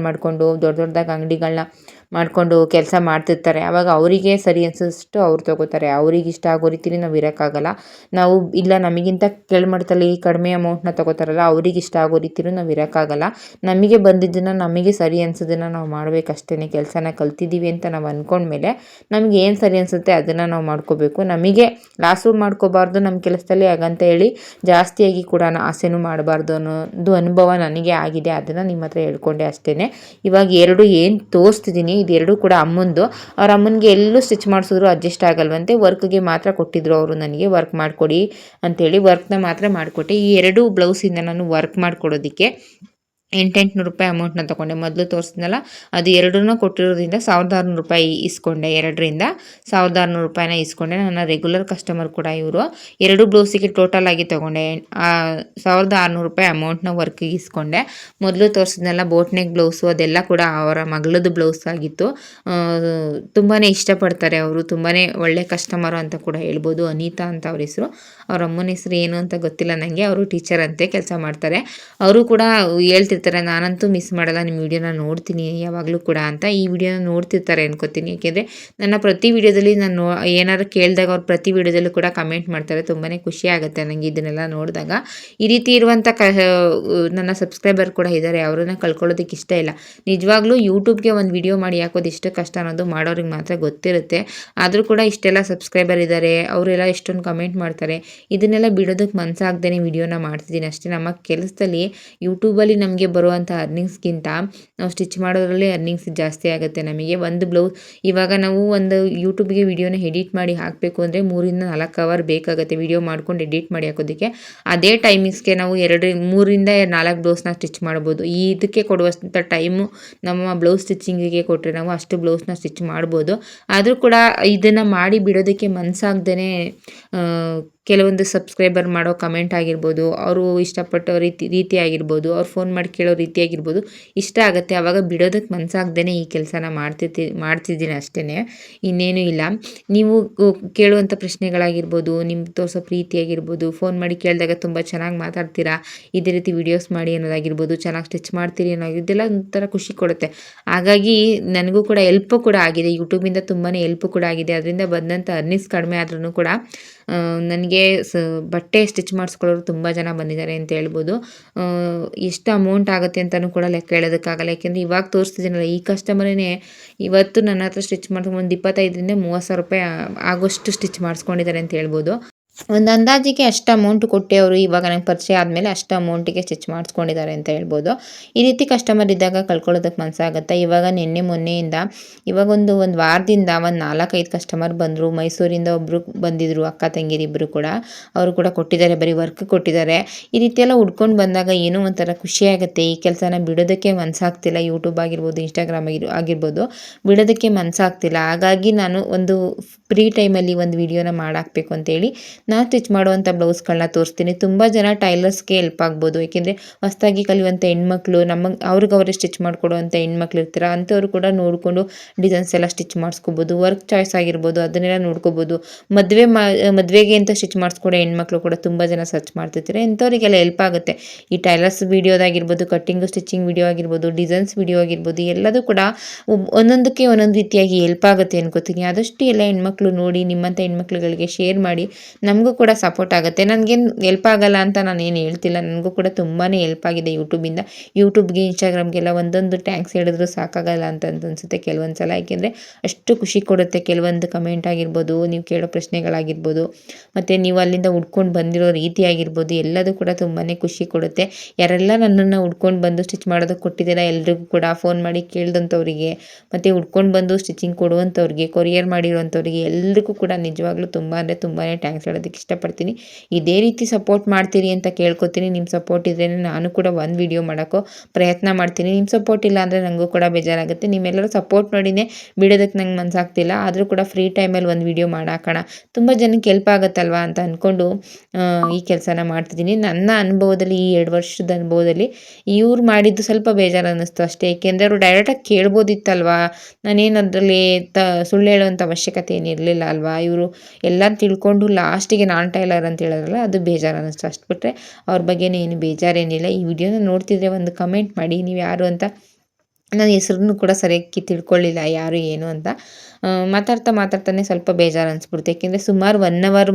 ಮಾಡಿಕೊಂಡು ದೊಡ್ಡದಾಗಿ ಅಂಗಡಿಗಳನ್ನ ಮಾಡಿಕೊಂಡು ಕೆಲಸ ಮಾಡ್ತಿರ್ತಾರೆ. ಆವಾಗ ಅವರಿಗೆ ಸರಿ ಅನಿಸಿಷ್ಟು ಅವ್ರು ತೊಗೋತಾರೆ. ಅವ್ರಿಗೆ ಇಷ್ಟ ಆಗೋ ರೀತಿಲಿ ನಾವು ಇರೋಕ್ಕಾಗಲ್ಲ. ನಾವು ಇಲ್ಲ ನಮಗಿಂತ ಕೆಳಮಟ್ಟದಲ್ಲಿ ಕಡಿಮೆ ಅಮೌಂಟ್ನ ತೊಗೋತಾರಲ್ಲ ಅವ್ರಿಗೆ ಇಷ್ಟ ಆಗೋ ರೀತಿಲೂ ನಾವು ಇರೋಕ್ಕಾಗಲ್ಲ. ನಮಗೆ ಬಂದಿದ್ದನ್ನು ನಮಗೆ ಸರಿ ಅನಿಸೋದನ್ನು ನಾವು ಮಾಡಬೇಕಷ್ಟೇ. ಕೆಲಸನ ಕಲ್ತಿದ್ದೀವಿ ಅಂತ ನಾವು ಅಂದ್ಕೊಂಡ್ಮೇಲೆ ನಮಗೆ ಏನು ಸರಿ ಅನಿಸುತ್ತೆ ಅದನ್ನು ನಾವು ಮಾಡ್ಕೋಬೇಕು. ನಮಗೆ ಲಾಸು ಮಾಡ್ಕೋಬಾರ್ದು ನಮ್ಮ ಕೆಲಸದಲ್ಲಿ. ಹಾಗಂತ ಹೇಳಿ ಜಾಸ್ತಿಯಾಗಿ ಕೂಡ ಆಸೆನೂ ಮಾಡಬಾರ್ದು ಅನ್ನೋದು ಅನುಭವ ನನಗೆ ಆಗಿದೆ. ಅದನ್ನು ನಿಮ್ಮ ಹತ್ರ ಹೇಳ್ಕೊಂಡೆ ಅಷ್ಟೇ. ಇವಾಗ ಎರಡು ಏನು ತೋರಿಸ್ತಿದ್ದೀನಿ ಇದೆರಡೂ ಕೂಡ ಅಮ್ಮಂದು. ಅವ್ರ ಅಮ್ಮನಿಗೆ ಎಲ್ಲೂ ಸ್ಟಿಚ್ ಮಾಡಿಸಿದ್ರು ಅಡ್ಜಸ್ಟ್ ಆಗಲ್ವಂತೆ. ವರ್ಕ್ಗೆ ಮಾತ್ರ ಕೊಟ್ಟಿದ್ರು ಅವರು ನನಗೆ. ವರ್ಕ್ ಮಾಡಿಕೊಡಿ ಅಂಥೇಳಿ ವರ್ಕ್ನ ಮಾತ್ರ ಮಾಡಿಕೊಟ್ಟೆ. ಈ 2 ಬ್ಲೌಸಿಂದ ನಾನು ವರ್ಕ್ ಮಾಡಿಕೊಡೋದಕ್ಕೆ 800 ರೂಪಾಯಿ ಅಮೌಂಟ್ನ ತೊಗೊಂಡೆ. ಮೊದಲು ತೋರಿಸಿದ್ನಲ್ಲ ಅದು 2 ಕೊಟ್ಟಿರೋದ್ರಿಂದ 1600 ರೂಪಾಯಿ ಇಸ್ಕೊಂಡೆ. 2ರಿಂದ 1600 ರೂಪಾಯಿನ ಇಸ್ಕೊಂಡೆ. ನನ್ನ ರೆಗ್ಯುಲರ್ ಕಸ್ಟಮರ್ ಕೂಡ ಇವರು. 2 ಬ್ಲೌಸಿಗೆ ಟೋಟಲ್ ಆಗಿ ತೊಗೊಂಡೆ 1600 ರೂಪಾಯಿ ಅಮೌಂಟ್ನ ವರ್ಕಿಗೆ ಇಸ್ಕೊಂಡೆ. ಮೊದಲು ತೋರಿಸಿದ್ನಲ್ಲ ಬೋಟ್ ನೆಕ್ ಬ್ಲೌಸು ಅದೆಲ್ಲ ಕೂಡ ಅವರ ಮಗಳದ್ದು ಬ್ಲೌಸ್ ಆಗಿತ್ತು. ತುಂಬಾ ಇಷ್ಟಪಡ್ತಾರೆ ಅವರು. ತುಂಬಾ ಒಳ್ಳೆ ಕಸ್ಟಮರು ಅಂತ ಕೂಡ ಹೇಳ್ಬೋದು. ಅನಿತಾ ಅಂತ ಅವ್ರ ಹೆಸರು. ಅವ್ರ ಅಮ್ಮನ ಹೆಸರು ಏನು ಅಂತ ಗೊತ್ತಿಲ್ಲ ನನಗೆ. ಅವರು ಟೀಚರ್ ಅಂತೆ, ಕೆಲಸ ಮಾಡ್ತಾರೆ. ಅವರು ಕೂಡ ಹೇಳ್ತಿರ್ತಾರೆ ನಾನಂತೂ ಮಿಸ್ ಮಾಡಲ್ಲ ನಿಮ್ಮ ವಿಡಿಯೋನ ನೋಡ್ತೀನಿ ಯಾವಾಗಲೂ ಕೂಡ ಅಂತ. ಈ ವಿಡಿಯೋನ ನೋಡ್ತಿರ್ತಾರೆ ಅನ್ಕೋತೀನಿ. ಏಕೆಂದರೆ ನನ್ನ ಪ್ರತಿ ವಿಡಿಯೋದಲ್ಲಿ ನಾನು ಏನಾದ್ರು ಕೇಳಿದಾಗ ಅವ್ರು ಪ್ರತಿ ವಿಡಿಯೋದಲ್ಲೂ ಕೂಡ ಕಮೆಂಟ್ ಮಾಡ್ತಾರೆ. ತುಂಬಾ ಖುಷಿ ಆಗುತ್ತೆ ನನಗೆ ಇದನ್ನೆಲ್ಲ ನೋಡಿದಾಗ. ಈ ರೀತಿ ಇರುವಂಥ ನನ್ನ ಸಬ್ಸ್ಕ್ರೈಬರ್ ಕೂಡ ಇದ್ದಾರೆ. ಅವ್ರನ್ನ ಕಳ್ಕೊಳ್ಳೋದಕ್ಕೆ ಇಷ್ಟ ಇಲ್ಲ. ನಿಜವಾಗ್ಲೂ ಯೂಟ್ಯೂಬ್ಗೆ ಒಂದು ವಿಡಿಯೋ ಮಾಡಿ ಹಾಕೋದು ಎಷ್ಟು ಕಷ್ಟ ಅನ್ನೋದು ಮಾಡೋರಿಗೆ ಮಾತ್ರ ಗೊತ್ತಿರುತ್ತೆ. ಆದರೂ ಕೂಡ ಇಷ್ಟೆಲ್ಲ ಸಬ್ಸ್ಕ್ರೈಬರ್ ಇದ್ದಾರೆ, ಅವರೆಲ್ಲ ಎಷ್ಟೊಂದು ಕಮೆಂಟ್ ಮಾಡ್ತಾರೆ. ಇದನ್ನೆಲ್ಲ ಬಿಡೋದಕ್ಕೆ ಮನಸ್ಸಾಗ್ದೇ ವಿಡಿಯೋನ ಮಾಡ್ತಿದ್ದೀನಿ ಅಷ್ಟೇ. ನಮ್ಮ ಕೆಲಸದಲ್ಲಿ ಯೂಟ್ಯೂಬಲ್ಲಿ ನಮಗೆ ಬರುವಂಥ ಅರ್ನಿಂಗ್ಸ್ಗಿಂತ ನಾವು ಸ್ಟಿಚ್ ಮಾಡೋದ್ರಲ್ಲಿ ಅರ್ನಿಂಗ್ಸ್ ಜಾಸ್ತಿ ಆಗುತ್ತೆ ನಮಗೆ. ಒಂದು ಬ್ಲೌಸ್ ಇವಾಗ ನಾವು ಒಂದು ಯೂಟ್ಯೂಬ್ಗೆ ವಿಡಿಯೋನ ಎಡಿಟ್ ಮಾಡಿ ಹಾಕಬೇಕು ಅಂದರೆ 3ರಿಂದ 4 ಅವರ್ ಬೇಕಾಗುತ್ತೆ ವಿಡಿಯೋ ಮಾಡ್ಕೊಂಡು ಎಡಿಟ್ ಮಾಡಿ ಹಾಕೋದಕ್ಕೆ. ಅದೇ ಟೈಮಿಂಗ್ಸ್ಗೆ ನಾವು 3ರಿಂದ 4 ಬ್ಲೌಸ್ನ ಸ್ಟಿಚ್ ಮಾಡ್ಬೋದು. ಇದಕ್ಕೆ ಕೊಡುವಂಥ ಟೈಮು ನಮ್ಮ ಬ್ಲೌಸ್ ಸ್ಟಿಚಿಂಗಿಗೆ ಕೊಟ್ಟರೆ ನಾವು ಅಷ್ಟು ಬ್ಲೌಸ್ನ ಸ್ಟಿಚ್ ಮಾಡ್ಬೋದು. ಆದರೂ ಕೂಡ ಇದನ್ನು ಮಾಡಿ ಬಿಡೋದಕ್ಕೆ ಮನಸ್ಸಾಗ್ದೇ ಕೆಲವೊಂದು ಸಬ್ಸ್ಕ್ರೈಬರ್ ಮಾಡೋ ಕಮೆಂಟ್ ಆಗಿರ್ಬೋದು, ಅವರು ಇಷ್ಟಪಟ್ಟೋ ರೀತಿ ಆಗಿರ್ಬೋದು, ಅವ್ರು ಫೋನ್ ಮಾಡಿ ಕೇಳೋ ರೀತಿ ಆಗಿರ್ಬೋದು ಇಷ್ಟ ಆಗುತ್ತೆ. ಆವಾಗ ಬಿಡೋದಕ್ಕೆ ಮನಸ್ಸಾಗ್ದೇ ಈ ಕೆಲಸನ ಮಾಡ್ತಿದ್ದೀನಿ ಅಷ್ಟೇ, ಇನ್ನೇನು ಇಲ್ಲ. ನೀವು ಕೇಳುವಂಥ ಪ್ರಶ್ನೆಗಳಾಗಿರ್ಬೋದು, ನಿಮ್ಗೆ ತೋರಿಸೋ ಪ್ರೀತಿ ಆಗಿರ್ಬೋದು, ಫೋನ್ ಮಾಡಿ ಕೇಳಿದಾಗ ತುಂಬ ಚೆನ್ನಾಗಿ ಮಾತಾಡ್ತೀರಾ, ಇದೇ ರೀತಿ ವಿಡಿಯೋಸ್ ಮಾಡಿ ಅನ್ನೋದಾಗಿರ್ಬೋದು, ಚೆನ್ನಾಗಿ ಸ್ಟಿಚ್ ಮಾಡ್ತೀರಿ ಅನ್ನೋದಿದೆಲ್ಲ ಒಂಥರ ಖುಷಿ ಕೊಡುತ್ತೆ. ಹಾಗಾಗಿ ನನಗೂ ಕೂಡ ಹೆಲ್ಪು ಕೂಡ ಆಗಿದೆ, ಯೂಟ್ಯೂಬಿಂದ ತುಂಬಾ ಹೆಲ್ಪು ಕೂಡ ಆಗಿದೆ. ಅದರಿಂದ ಬಂದಂಥ ಅರ್ನಿಂಗ್ಸ್ ಕಡಿಮೆ ಆದ್ರೂ ಕೂಡ ನನಗೆ ಬಟ್ಟೆ ಸ್ಟಿಚ್ ಮಾಡಿಸ್ಕೊಳ್ಳೋರು ತುಂಬ ಜನ ಬಂದಿದ್ದಾರೆ ಅಂತ ಹೇಳ್ಬೋದು. ಎಷ್ಟು ಅಮೌಂಟ್ ಆಗುತ್ತೆ ಅಂತಲೂ ಕೂಡ ಲೆಕ್ಕ ಹೇಳೋದಕ್ಕಾಗಲ್ಲ. ಯಾಕೆಂದರೆ ಇವಾಗ ತೋರಿಸ್ತಿದ್ದೀನಲ್ಲ, ಈ ಕಸ್ಟಮರೇ ಇವತ್ತು ನನ್ನ ಹತ್ರ ಸ್ಟಿಚ್ ಮಾಡ್ಕೊಂಡು ಒಂದು 25ರಿಂದ 30,000 ರೂಪಾಯಿ ಆಗೋಷ್ಟು ಸ್ಟಿಚ್ ಮಾಡಿಸ್ಕೊಂಡಿದ್ದಾರೆ ಅಂತ ಹೇಳ್ಬೋದು. ಒಂದು ಅಂದಾಜಿಗೆ ಅಷ್ಟು ಅಮೌಂಟ್ ಕೊಟ್ಟು ಅವರು ಇವಾಗ ನನಗೆ ಪರಿಚಯ ಆದಮೇಲೆ ಅಷ್ಟು ಅಮೌಂಟಿಗೆ ಸ್ಟಿಚ್ ಮಾಡಿಸ್ಕೊಂಡಿದ್ದಾರೆ ಅಂತ ಹೇಳ್ಬೋದು. ಈ ರೀತಿ ಕಸ್ಟಮರ್ ಇದ್ದಾಗ ಕಳ್ಕೊಳ್ಳೋದಕ್ಕೆ ಮನಸ್ಸಾಗುತ್ತೆ. ಇವಾಗ ನಿನ್ನೆ ಮೊನ್ನೆಯಿಂದ ಇವಾಗ ಒಂದು ವಾರದಿಂದ ಒಂದು 4-5 ಕಸ್ಟಮರ್ ಬಂದರು. ಮೈಸೂರಿಂದ ಒಬ್ಬರು ಬಂದಿದ್ದರು, ಅಕ್ಕ ತಂಗಿರಿಬ್ಬರು ಕೂಡ. ಅವರು ಕೂಡ ಕೊಟ್ಟಿದ್ದಾರೆ, ಬರೀ ವರ್ಕ್ ಕೊಟ್ಟಿದ್ದಾರೆ. ಈ ರೀತಿಯೆಲ್ಲ ಉಡ್ಕೊಂಡು ಬಂದಾಗ ಏನೋ ಒಂಥರ ಖುಷಿಯಾಗುತ್ತೆ. ಈ ಕೆಲಸನ ಬಿಡೋದಕ್ಕೆ ಮನಸ್ಸಾಗ್ತಿಲ್ಲ. ಯೂಟ್ಯೂಬ್ ಆಗಿರ್ಬೋದು, ಇನ್ಸ್ಟಾಗ್ರಾಮ್ ಆಗಿರ್ಬೋದು, ಬಿಡೋದಕ್ಕೆ ಮನಸ್ಸಾಗ್ತಿಲ್ಲ. ಹಾಗಾಗಿ ನಾನು ಒಂದು ಫ್ರೀ ಟೈಮಲ್ಲಿ ಒಂದು ವಿಡಿಯೋನ ಮಾಡಾಕಬೇಕು ಅಂತೇಳಿ ನಾನು ಸ್ಟಿಚ್ ಮಾಡುವಂಥ ಬ್ಲೌಸ್ಗಳನ್ನ ತೋರಿಸ್ತೀನಿ. ತುಂಬ ಜನ ಟೈಲರ್ಸ್ಗೆ ಹೆಲ್ಪ್ ಆಗ್ಬೋದು. ಏಕೆಂದರೆ ಹೊಸದಾಗಿ ಕಲಿಯುವಂಥ ಹೆಣ್ಮಕ್ಳು, ಅವ್ರಿಗೆ ಸ್ಟಿಚ್ ಮಾಡಿಕೊಡುವಂಥ ಹೆಣ್ಮಕ್ಳು ಇರ್ತಾರೆ, ಅಂಥವ್ರು ಕೂಡ ನೋಡಿಕೊಂಡು ಡಿಸೈನ್ಸ್ ಎಲ್ಲ ಸ್ಟಿಚ್ ಮಾಡಿಸ್ಕೋಬೋದು. ವರ್ಕ್ ಚಾಯ್ಸ್ ಆಗಿರ್ಬೋದು, ಅದನ್ನೆಲ್ಲ ನೋಡ್ಕೋಬೋದು. ಮದುವೆಗೆ ಅಂತ ಸ್ಟಿಚ್ ಮಾಡಿಸ್ಕೊಡೋ ಹೆಣ್ಮಕ್ಳು ಕೂಡ ತುಂಬ ಜನ ಸರ್ಚ್ ಮಾಡ್ತಿರ್ತಾರೆ. ಇಂಥವ್ರಿಗೆಲ್ಲ ಹೆಲ್ಪ್ ಆಗುತ್ತೆ. ಈ ಟೈಲರ್ಸ್ ವಿಡಿಯೋದಾಗಿರ್ಬೋದು, ಕಟ್ಟಿಂಗು ಸ್ಟಿಚಿಂಗ್ ವಿಡಿಯೋ ಆಗಿರ್ಬೋದು, ಡಿಸೈನ್ಸ್ ವಿಡಿಯೋ ಆಗಿರ್ಬೋದು, ಎಲ್ಲದೂ ಕೂಡ ಒಂದೊಂದಕ್ಕೆ ಒಂದೊಂದು ರೀತಿಯಾಗಿ ಹೆಲ್ಪ್ ಆಗುತ್ತೆ ಅನ್ಕೋತೀನಿ. ಆದಷ್ಟು ಎಲ್ಲ ಹೆಣ್ಮಕ್ಳು ನೋಡಿ, ನಿಮ್ಮಂಥ ಹೆಣ್ಮಕ್ಳುಗಳಿಗೆ ಶೇರ್ ಮಾಡಿ, ನಮಗೂ ಕೂಡ ಸಪೋರ್ಟ್ ಆಗುತ್ತೆ. ನನಗೇನು ಹೆಲ್ಪ್ ಆಗಲ್ಲ ಅಂತ ನಾನೇನು ಹೇಳ್ತಿಲ್ಲ, ನನಗೂ ಕೂಡ ತುಂಬಾ ಹೆಲ್ಪ್ ಆಗಿದೆ ಯೂಟ್ಯೂಬ್ಗೆ, ಇನ್ಸ್ಟಾಗ್ರಾಮ್ಗೆಲ್ಲ ಒಂದೊಂದು ಟ್ಯಾಂಕ್ಸ್ ಹೇಳಿದ್ರು ಸಾಕಾಗಲ್ಲ ಅಂತ ಅನಿಸುತ್ತೆ ಕೆಲವೊಂದು ಸಲ. ಯಾಕೆಂದರೆ ಅಷ್ಟು ಖುಷಿ ಕೊಡುತ್ತೆ. ಕೆಲವೊಂದು ಕಮೆಂಟ್ ಆಗಿರ್ಬೋದು, ನೀವು ಕೇಳೋ ಪ್ರಶ್ನೆಗಳಾಗಿರ್ಬೋದು, ಮತ್ತು ನೀವು ಅಲ್ಲಿಂದ ಉಡ್ಕೊಂಡು ಬಂದಿರೋ ರೀತಿ ಆಗಿರ್ಬೋದು, ಎಲ್ಲದೂ ಕೂಡ ತುಂಬಾ ಖುಷಿ ಕೊಡುತ್ತೆ. ಯಾರೆಲ್ಲ ನನ್ನನ್ನು ಉಡ್ಕೊಂಡು ಬಂದು ಸ್ಟಿಚ್ ಮಾಡೋದಕ್ಕೆ ಕೊಟ್ಟಿದ್ದೀರಾ ಎಲ್ರಿಗೂ ಕೂಡ, ಫೋನ್ ಮಾಡಿ ಕೇಳಿದಂಥವ್ರಿಗೆ, ಮತ್ತು ಉಡ್ಕೊಂಡು ಬಂದು ಸ್ಟಿಚಿಂಗ್ ಕೊಡುವಂಥವ್ರಿಗೆ, ಕೊರಿಯರ್ ಮಾಡಿರುವಂಥವ್ರಿಗೆ ಎಲ್ರಿಗೂ ಕೂಡ ನಿಜವಾಗ್ಲೂ ತುಂಬ ಅಂದರೆ ತುಂಬಾ ಥ್ಯಾಂಕ್ಸ್ ಹೇಳೋದಕ್ಕೆ ಇಷ್ಟಪಡ್ತೀನಿ. ಇದೇ ರೀತಿ ಸಪೋರ್ಟ್ ಮಾಡ್ತೀರಿ ಅಂತ ಕೇಳ್ಕೊತೀನಿ. ನಿಮ್ಮ ಸಪೋರ್ಟ್ ಇದ್ರೇ ನಾನು ಕೂಡ ಒಂದು ವಿಡಿಯೋ ಮಾಡೋಕ್ಕೋ ಪ್ರಯತ್ನ ಮಾಡ್ತೀನಿ. ನಿಮ್ಮ ಸಪೋರ್ಟ್ ಇಲ್ಲ ಅಂದರೆ ನನಗೂ ಕೂಡ ಬೇಜಾರಾಗುತ್ತೆ. ನಿಮ್ಮೆಲ್ಲರೂ ಸಪೋರ್ಟ್ ನೋಡಿನೇ ಬಿಡೋದಕ್ಕೆ ನಂಗೆ ಮನಸ್ಸಾಗ್ತಿಲ್ಲ. ಆದರೂ ಕೂಡ ಫ್ರೀ ಟೈಮಲ್ಲಿ ಒಂದು ವಿಡಿಯೋ ಮಾಡಾಕೋಣ, ತುಂಬ ಜನಕ್ಕೆ ಹೆಲ್ಪ್ ಆಗುತ್ತಲ್ವ ಅಂತ ಅಂದ್ಕೊಂಡು ಈ ಕೆಲಸನ ಮಾಡ್ತಿದ್ದೀನಿ. ನನ್ನ ಅನುಭವದಲ್ಲಿ, ಈ 2 ವರ್ಷದ ಅನುಭವದಲ್ಲಿ ಇವ್ರು ಮಾಡಿದ್ದು ಸ್ವಲ್ಪ ಬೇಜಾರು ಅನ್ನಿಸ್ತು ಅಷ್ಟೇ. ಏಕೆಂದರೆ ಅವರು ಡೈರೆಕ್ಟಾಗಿ ಕೇಳ್ಬೋದಿತ್ತಲ್ವ, ನಾನೇನು ಅದರಲ್ಲಿ ಸುಳ್ಳು ಹೇಳುವಂಥ ಅವಶ್ಯಕತೆ ಏನಿರಲಿಲ್ಲ ಅಲ್ವಾ. ಇವರು ಎಲ್ಲ ತಿಳ್ಕೊಂಡು ಲಾಸ್ಟಿಗೆ ನಾನು ಟೈಲರ್ ಅಂತ ಹೇಳಿದ್ರಲ್ಲ, ಅದು ಬೇಜಾರು ಅನ್ನಿಸ್ತು. ಅಷ್ಟು ಬಿಟ್ಟರೆ ಅವ್ರ ಬಗ್ಗೆನೇ ಏನು ಬೇಜಾರೇನಿಲ್ಲ. ಈ ವಿಡಿಯೋನ ನೋಡ್ತಿದ್ರೆ ಒಂದು ಕಮೆಂಟ್ ಮಾಡಿ, ನೀವು ಯಾರು ಅಂತ. ನನ್ನ ಹೆಸ್ರನ್ನು ಕೂಡ ಸರಿಯಾಗಿ ತಿಳ್ಕೊಳ್ಳಿಲ್ಲ ಯಾರು ಏನು ಅಂತ. ಮಾತಾಡ್ತಾನೆ ಸ್ವಲ್ಪ ಬೇಜಾರು ಅನಿಸ್ಬಿಡ್ತು. ಏಕೆಂದರೆ ಸುಮಾರು 1 ಅವರ್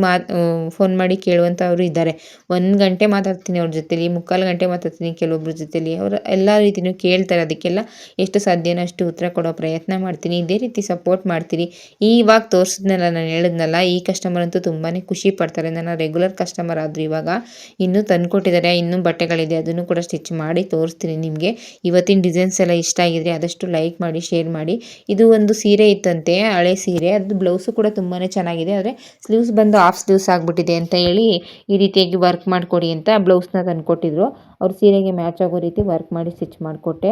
ಫೋನ್ ಮಾಡಿ ಕೇಳುವಂಥವ್ರು ಇದ್ದಾರೆ. 1 ಗಂಟೆ ಮಾತಾಡ್ತೀನಿ ಅವ್ರ ಜೊತೆಲಿ, 3/4 ಗಂಟೆ ಮಾತಾಡ್ತೀನಿ ಕೆಲವೊಬ್ಬರ ಜೊತೆಲಿ. ಅವರು ಎಲ್ಲ ರೀತಿಯೂ ಕೇಳ್ತಾರೆ. ಅದಕ್ಕೆಲ್ಲ ಎಷ್ಟು ಸಾಧ್ಯನೋ ಅಷ್ಟು ಉತ್ತರ ಕೊಡೋ ಪ್ರಯತ್ನ ಮಾಡ್ತೀನಿ. ಇದೇ ರೀತಿ ಸಪೋರ್ಟ್ ಮಾಡ್ತೀರಿ. ಇವಾಗ ತೋರಿಸಿದ್ನಲ್ಲ, ನಾನು ಹೇಳಿದ್ನಲ್ಲ, ಈ ಕಸ್ಟಮರ್ ಅಂತೂ ತುಂಬಾ ಖುಷಿ ಪಡ್ತಾರೆ. ನನ್ನ ರೆಗ್ಯುಲರ್ ಕಸ್ಟಮರ್ ಆದರು. ಇವಾಗ ಇನ್ನೂ ತಂದುಕೊಟ್ಟಿದ್ದಾರೆ, ಇನ್ನೂ ಬಟ್ಟೆಗಳಿದೆ, ಅದನ್ನು ಕೂಡ ಸ್ಟಿಚ್ ಮಾಡಿ ತೋರಿಸ್ತೀನಿ ನಿಮಗೆ. ಇವತ್ತಿನ ಡಿಸೈನ್ಸ್ ಎಲ್ಲ ಇಷ್ಟ ಆಗಿದ್ರೆ ಆದಷ್ಟು ಲೈಕ್ ಮಾಡಿ, ಶೇರ್ ಮಾಡಿ. ಇದು ಒಂದು ಸೀರೆ ಇತ್ತಂತೆ, ಹಳೆ ಸೀರೆ, ಅದು ಬ್ಲೌಸು ಕೂಡ ತುಂಬಾ ಚೆನ್ನಾಗಿದೆ. ಆದರೆ ಸ್ಲೀವ್ಸ್ ಬಂದು ಹಾಫ್ ಸ್ಲೀವ್ಸ್ ಆಗಿಬಿಟ್ಟಿದೆ ಅಂತ ಹೇಳಿ ಈ ರೀತಿಯಾಗಿ ವರ್ಕ್ ಮಾಡಿಕೊಡಿ ಅಂತ ಬ್ಲೌಸ್ನ ತಂದುಕೊಟ್ಟಿದ್ರು. ಅವ್ರ ಸೀರೆಗೆ ಮ್ಯಾಚ್ ಆಗೋ ರೀತಿ ವರ್ಕ್ ಮಾಡಿ ಸ್ಟಿಚ್ ಮಾಡಿಕೊಟ್ಟೆ.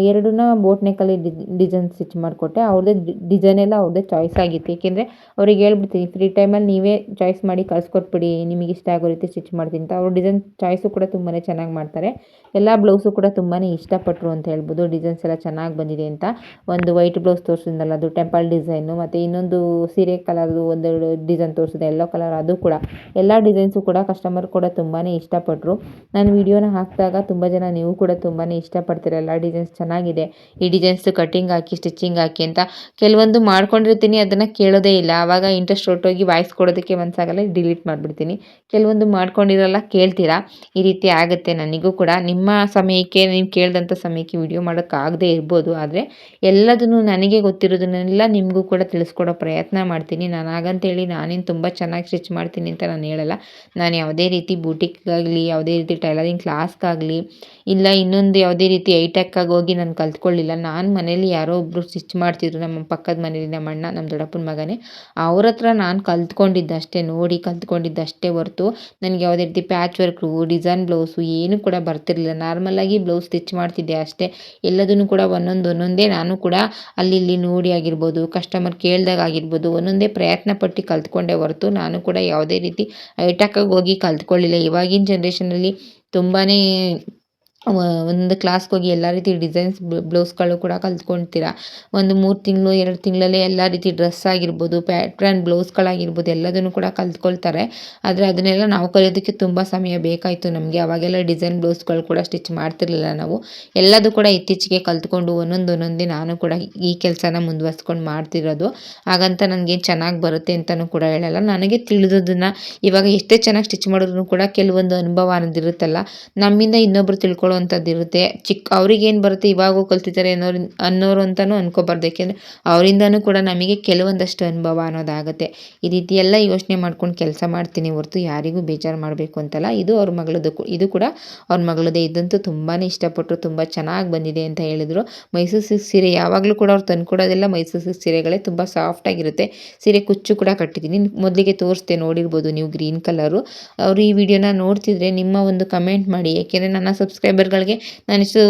ಎರಡನ್ನ ಬೋಟ್ ನೆಕ್ಕಲ್ಲಿ ಡಿಸೈನ್ ಸ್ಟಿಚ್ ಮಾಡಿಕೊಟ್ಟೆ. ಅವ್ರದ್ದೇ ಡಿಸೈನ್ ಎಲ್ಲ ಅವ್ರದ್ದೇ ಚಾಯ್ಸ್ ಆಗಿತ್ತು. ಏಕೆಂದರೆ ಅವ್ರಿಗೆ ಹೇಳ್ಬಿಡ್ತೀನಿ, ಫ್ರೀ ಟೈಮಲ್ಲಿ ನೀವೇ ಚಾಯ್ಸ್ ಮಾಡಿ ಕಳಿಸ್ಕೊಟ್ಬಿಡಿ, ನಿಮಗೆ ಇಷ್ಟ ಆಗೋ ರೀತಿ ಸ್ಟಿಚ್ ಮಾಡ್ತೀನಿ ಅಂತ. ಅವ್ರ ಡಿಸೈನ್ ಚಾಯ್ಸು ಕೂಡ ತುಂಬಾ ಚೆನ್ನಾಗಿ ಮಾಡ್ತಾರೆ. ಎಲ್ಲ ಬ್ಲೌಸು ಕೂಡ ತುಂಬಾ ಇಷ್ಟಪಟ್ಟರು ಅಂತ ಹೇಳ್ಬೋದು. ಡಿಸೈನ್ಸ್ ಎಲ್ಲ ಚೆನ್ನಾಗಿ ಬಂದಿದೆ ಅಂತ. ಒಂದು ವೈಟ್ ಬ್ಲೌಸ್ ತೋರಿಸಿದ್ನಲ್ಲ, ಅದು ಟೆಂಪಲ್ ಡಿಸೈನು, ಮತ್ತು ಇನ್ನೊಂದು ಸೀರೆ ಕಲರ್ದು ಒಂದೆರಡು ಡಿಸೈನ್ ತೋರಿಸಿದೆ, ಎಲ್ಲೋ ಕಲರ್, ಅದು ಕೂಡ ಎಲ್ಲ ಡಿಸೈನ್ಸು ಕೂಡ ಕಸ್ಟಮರ್ ಕೂಡ ತುಂಬಾ ಇಷ್ಟಪಟ್ಟರು. ನಾನು ವಿಡಿಯೋನ ಹಾಕಿದಾಗ ತುಂಬ ಜನ ನೀವು ಕೂಡ ತುಂಬಾ ಇಷ್ಟಪಡ್ತೀರ, ಎಲ್ಲ ಡಿಸೈನ್ಸ್ ಚೆನ್ನಾಗಿದೆ, ಈ ಡಿಸೈನ್ಸ್ ಕಟ್ಟಿಂಗ್ ಹಾಕಿ ಸ್ಟಿಚಿಂಗ್ ಹಾಕಿ ಅಂತ. ಕೆಲವೊಂದು ಮಾಡ್ಕೊಂಡಿರ್ತೀನಿ, ಅದನ್ನು ಕೇಳೋದೇ ಇಲ್ಲ. ಆವಾಗ ಇಂಟ್ರೆಸ್ಟ್ ಹೊರಟೋಗಿ ವಾಯ್ಸ್ ಕೊಡೋದಕ್ಕೆ ಮನಸ್ಸಾಗಲ್ಲ, ಡಿಲೀಟ್ ಮಾಡಿಬಿಡ್ತೀನಿ. ಕೆಲವೊಂದು ಮಾಡ್ಕೊಂಡಿರಲ್ಲ, ಕೇಳ್ತೀರಾ. ಈ ರೀತಿ ಆಗುತ್ತೆ ನನಗೂ ಕೂಡ. ನಿಮ್ಮ ಸಮಯಕ್ಕೆ, ನೀವು ಕೇಳಿದಂಥ ಸಮಯಕ್ಕೆ ವಿಡಿಯೋ ಮಾಡೋಕ್ಕಾಗದೇ ಇರ್ಬೋದು. ಆದರೆ ಎಲ್ಲದನ್ನು ನನಗೆ ಗೊತ್ತಿರೋದನ್ನೆಲ್ಲ ನಿಮಗೂ ಕೂಡ ತಿಳಿಸ್ಕೊಡೋ ಪ್ರಯತ್ನ ಮಾಡ್ತೀನಿ. ನಾನು ಹಾಗಂತೇಳಿ ನಾನೇನು ತುಂಬ ಚೆನ್ನಾಗಿ ಸ್ಟಿಚ್ ಮಾಡ್ತೀನಿ ಅಂತ ನಾನು ಹೇಳಲ್ಲ. ನಾನು ಯಾವುದೇ ರೀತಿ ಬೂಟಿಕ್ಗಾಗಲಿ, ಯಾವುದೇ ರೀತಿ ಟೈಲರಿಂಗ್ ಕ್ಲಾಸ್ಗಾಗಲಿ, ಇಲ್ಲ ಇನ್ನೊಂದು ಯಾವುದೇ ರೀತಿ ಐಟೆಕ್ಕಾಗಿ ಹೋಗಿ ನಾನು ಕಲ್ತ್ಕೊಳ್ಳಿಲ್ಲ. ನಾನು ಮನೇಲಿ ಯಾರೋ ಒಬ್ಬರು ಸ್ಟಿಚ್ ಮಾಡ್ತಿದ್ರು, ನಮ್ಮ ಪಕ್ಕದ ಮನೇಲಿ ನಮ್ಮ ಅಣ್ಣ, ನಮ್ಮ ದೊಡ್ಡಪ್ಪನ ಮಗನೇ, ಅವ್ರ ಹತ್ರ ನಾನು ಕಲ್ತ್ಕೊಂಡಿದ್ದಷ್ಟೇ, ನೋಡಿ ಕಲ್ತ್ಕೊಂಡಿದ್ದಷ್ಟೇ ಹೊರತು ನನಗೆ ಯಾವುದೇ ರೀತಿ ಪ್ಯಾಚ್ ವರ್ಕು, ಡಿಸೈನ್ ಬ್ಲೌಸು ಏನೂ ಕೂಡ ಬರ್ತಿರಲಿಲ್ಲ. ನಾರ್ಮಲಾಗಿ ಬ್ಲೌಸ್ ಸ್ಟಿಚ್ ಮಾಡ್ತಿದ್ದೆ ಅಷ್ಟೇ. ಎಲ್ಲದನ್ನು ಕೂಡ ಒಂದೊಂದೇ ನಾನು ಕೂಡ ಅಲ್ಲಿ ಇಲ್ಲಿ ನೋಡಿ ಆಗಿರ್ಬೋದು, ಕಸ್ಟಮರ್ ಕೇಳಿದಾಗ ಆಗಿರ್ಬೋದು ಒಂದೊಂದೇ ಪ್ರಯತ್ನ ಪಟ್ಟು ಕಲ್ತ್ಕೊಂಡೆ ಹೊರತು ನಾನು ಕೂಡ ಯಾವುದೇ ರೀತಿ ಹೈಟೆಕ್ಕಾಗಿ ಹೋಗಿ ಕಲ್ತ್ಕೊಳ್ಳಿಲ್ಲ. ಇವಾಗಿನ ಜನ್ರೇಷನಲ್ಲಿ ತುಂಬಾ ಒಂದು ಕ್ಲಾಸ್ಗೆ ಹೋಗಿ ಎಲ್ಲ ರೀತಿ ಡಿಸೈನ್ಸ್ ಬ್ಲೌಸ್ಗಳು ಕೂಡ ಕಲ್ತ್ಕೊಳ್ತೀರಾ. ಒಂದು 3 ತಿಂಗಳು 2 ತಿಂಗಳಲ್ಲೇ ಎಲ್ಲ ರೀತಿ ಡ್ರೆಸ್ ಆಗಿರ್ಬೋದು, ಪ್ಯಾಟ್ರನ್ ಬ್ಲೌಸ್ಗಳಾಗಿರ್ಬೋದು ಎಲ್ಲದನ್ನು ಕೂಡ ಕಲ್ತ್ಕೊಳ್ತಾರೆ. ಆದರೆ ಅದನ್ನೆಲ್ಲ ನಾವು ಕಲಿಯೋದಕ್ಕೆ ತುಂಬ ಸಮಯ ಬೇಕಾಯಿತು ನಮಗೆ. ಅವಾಗೆಲ್ಲ ಡಿಸೈನ್ ಬ್ಲೌಸ್ಗಳು ಕೂಡ ಸ್ಟಿಚ್ ಮಾಡ್ತಿರ್ಲಿಲ್ಲ ನಾವು. ಎಲ್ಲದೂ ಕೂಡ ಇತ್ತೀಚೆಗೆ ಕಲ್ತ್ಕೊಂಡು ಒಂದೊಂದೇ ನಾನು ಕೂಡ ಈ ಕೆಲಸನ ಮುಂದುವರ್ಸ್ಕೊಂಡು ಮಾಡ್ತಿರೋದು. ಹಾಗಂತ ನನಗೆ ಚೆನ್ನಾಗಿ ಬರುತ್ತೆ ಅಂತಲೂ ಕೂಡ ಹೇಳಲ್ಲ. ನನಗೆ ತಿಳಿದದನ್ನು ಇವಾಗ ಎಷ್ಟೇ ಚೆನ್ನಾಗಿ ಸ್ಟಿಚ್ ಮಾಡಿದ್ರು ಕೂಡ ಕೆಲವೊಂದು ಅನುಭವ ಅನ್ನೋದಿರುತ್ತಲ್ಲ, ನಮ್ಮಿಂದ ಇನ್ನೊಬ್ರು ತಿಳ್ಕೊಳ್ಳೋವಂಥದ್ದು ಇರುತ್ತೆ. ಅವ್ರಿಗೇನು ಬರುತ್ತೆ ಇವಾಗೂ ಕಲ್ತಿದ್ದಾರೆ ಅನ್ನೋರು ಅಂತಲೂ ಅನ್ಕೋಬಾರ್ದು. ಏಕೆಂದರೆ ಅವರಿಂದನೂ ಕೂಡ ನಮಗೆ ಕೆಲವೊಂದಷ್ಟು ಅನುಭವ ಅನ್ನೋದಾಗುತ್ತೆ. ಈ ರೀತಿ ಎಲ್ಲ ಯೋಚನೆ ಮಾಡ್ಕೊಂಡು ಕೆಲಸ ಮಾಡ್ತೀನಿ ಹೊರತು ಯಾರಿಗೂ ಬೇಜಾರು ಮಾಡಬೇಕು ಅಂತಲ್ಲ. ಇದು ಅವ್ರ ಮಗಳದ್ದು, ಇದು ಕೂಡ ಅವ್ರ ಮಗಳದೇ. ಇದಂತೂ ತುಂಬಾ ಇಷ್ಟಪಟ್ಟರು, ತುಂಬ ಚೆನ್ನಾಗಿ ಬಂದಿದೆ ಅಂತ ಹೇಳಿದರು. ಮೈಸೂರು ಸಿಲ್ಕ್ ಸೀರೆ ಯಾವಾಗಲೂ ಕೂಡ ಅವ್ರು ತಂದುಕೊಡೋದೆಲ್ಲ ಮೈಸೂರು ಸಿಲ್ಕ್ ಸೀರೆಗಳೇ, ತುಂಬ ಸಾಫ್ಟಾಗಿರುತ್ತೆ. ಸೀರೆ ಕುಚ್ಚು ಕೂಡ ಕಟ್ಟಿದ್ದೀನಿ, ಮೊದಲಿಗೆ ತೋರಿಸ್ದೆ ನೋಡಿರ್ಬೋದು ನೀವು ಗ್ರೀನ್ ಕಲರು. ಅವರು ಈ ವಿಡಿಯೋನ ನೋಡ್ತಿದ್ರೆ ನಿಮ್ಮ ಒಂದು ಕಮೆಂಟ್ ಮಾಡಿ, ಏಕೆಂದರೆ ನನ್ನ ಸಬ್ಸ್ಕ್ರೈಬರ್ಗಳಿಗೆ ನಾನಿಷ್ಟು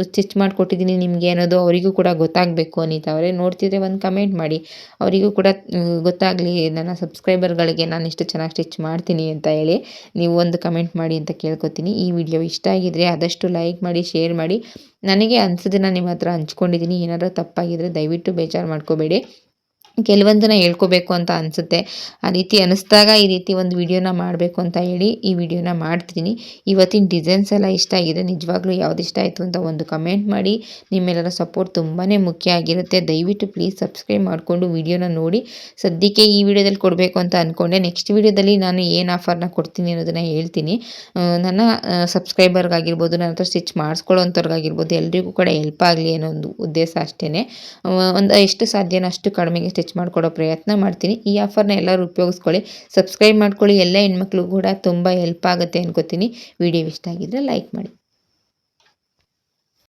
ಸ್ಟಿಚ್ ಮಾಡಿಕೊಟ್ಟಿದ್ದೀನಿ ನಿಮಗೆ ಅನ್ನೋದು ಅವರಿಗೂ ಕೂಡ ಗೊತ್ತಾಗಬೇಕು ಅನ್ನಿತವರೆ. ನೋಡ್ತಿದ್ರೆ ಒಂದು ಕಮೆಂಟ್ ಮಾಡಿ, ಅವರಿಗೂ ಕೂಡ ಗೊತ್ತಾಗಲಿ ನನ್ನ ಸಬ್ಸ್ಕ್ರೈಬರ್ಗಳಿಗೆ ನಾನು ಇಷ್ಟು ಚೆನ್ನಾಗಿ ಸ್ಟಿಚ್ ಮಾಡ್ತೀನಿ ಅಂತ ಹೇಳಿ ನೀವು ಒಂದು ಕಮೆಂಟ್ ಮಾಡಿ ಅಂತ ಕೇಳ್ಕೊತೀನಿ. ಈ ವಿಡಿಯೋ ಇಷ್ಟ ಆಗಿದ್ರೆ ಆದಷ್ಟು ಲೈಕ್ ಮಾಡಿ, ಶೇರ್ ಮಾಡಿ. ನನಗೆ ಅನಿಸೋದನ್ನು ನಿಮ್ಮ ಹತ್ರ ಹಂಚ್ಕೊಂಡಿದ್ದೀನಿ. ಏನಾದರೂ ತಪ್ಪಾಗಿದ್ದರೆ ದಯವಿಟ್ಟು ಬೇಜಾರು ಮಾಡ್ಕೋಬೇಡಿ. ಕೆಲವೊಂದನ್ನು ಹೇಳ್ಕೋಬೇಕು ಅಂತ ಅನಿಸುತ್ತೆ. ಆ ರೀತಿ ಅನ್ನಿಸ್ದಾಗ ಈ ರೀತಿ ಒಂದು ವಿಡಿಯೋನ ಮಾಡಬೇಕು ಅಂತ ಹೇಳಿ ಈ ವಿಡಿಯೋನ ಮಾಡ್ತೀನಿ. ಇವತ್ತಿನ ಡಿಸೈನ್ಸ್ ಎಲ್ಲ ಇಷ್ಟ ಆಗಿದೆ. ನಿಜವಾಗ್ಲೂ ಯಾವ್ದು ಇಷ್ಟ ಆಯಿತು ಅಂತ ಒಂದು ಕಮೆಂಟ್ ಮಾಡಿ. ನಿಮ್ಮೆಲ್ಲರ ಸಪೋರ್ಟ್ ತುಂಬಾ ಮುಖ್ಯ ಆಗಿರುತ್ತೆ. ದಯವಿಟ್ಟು ಪ್ಲೀಸ್ ಸಬ್ಸ್ಕ್ರೈಬ್ ಮಾಡಿಕೊಂಡು ವಿಡಿಯೋನ ನೋಡಿ. ಸದ್ಯಕ್ಕೆ ಈ ವಿಡಿಯೋದಲ್ಲಿ ಕೊಡಬೇಕು ಅಂತ ಅಂದ್ಕೊಂಡೆ. ನೆಕ್ಸ್ಟ್ ವಿಡಿಯೋದಲ್ಲಿ ನಾನು ಏನು ಆಫರ್ನ ಕೊಡ್ತೀನಿ ಅನ್ನೋದನ್ನು ಹೇಳ್ತೀನಿ. ನನ್ನ ಸಬ್ಸ್ಕ್ರೈಬರ್ಗಾಗಿರ್ಬೋದು, ನನ್ನ ಹತ್ರ ಸ್ಟಿಚ್ ಮಾಡಿಸ್ಕೊಳ್ಳೋವಂಥವ್ರಿಗಾಗಿರ್ಬೋದು ಎಲ್ರಿಗೂ ಕೂಡ ಹೆಲ್ಪ್ ಆಗಲಿ ಅನ್ನೋ ಒಂದು ಉದ್ದೇಶ ಅಷ್ಟೇ. ಒಂದು ಎಷ್ಟು ಸಾಧ್ಯನೋ ಅಷ್ಟು ಕಡಿಮೆಗೆ ಸ್ಟಿಚ್ ಮಾಡಿಕೊಡೋ ಪ್ರಯತ್ನ ಮಾಡ್ತೀನಿ. ಈ ಆಫರ್ನ ಎಲ್ಲರೂ ಉಪಯೋಗಿಸ್ಕೊಳ್ಳಿ, ಸಬ್ಸ್ಕ್ರೈಬ್ ಮಾಡ್ಕೊಳ್ಳಿ. ಎಲ್ಲ ಹೆಣ್ಮಕ್ಳು ಕೂಡ ತುಂಬ ಹೆಲ್ಪ್ ಆಗುತ್ತೆ ಅನ್ಕೋತೀನಿ. ವಿಡಿಯೋ ಇಷ್ಟ ಆಗಿದ್ರೆ ಲೈಕ್ ಮಾಡಿ.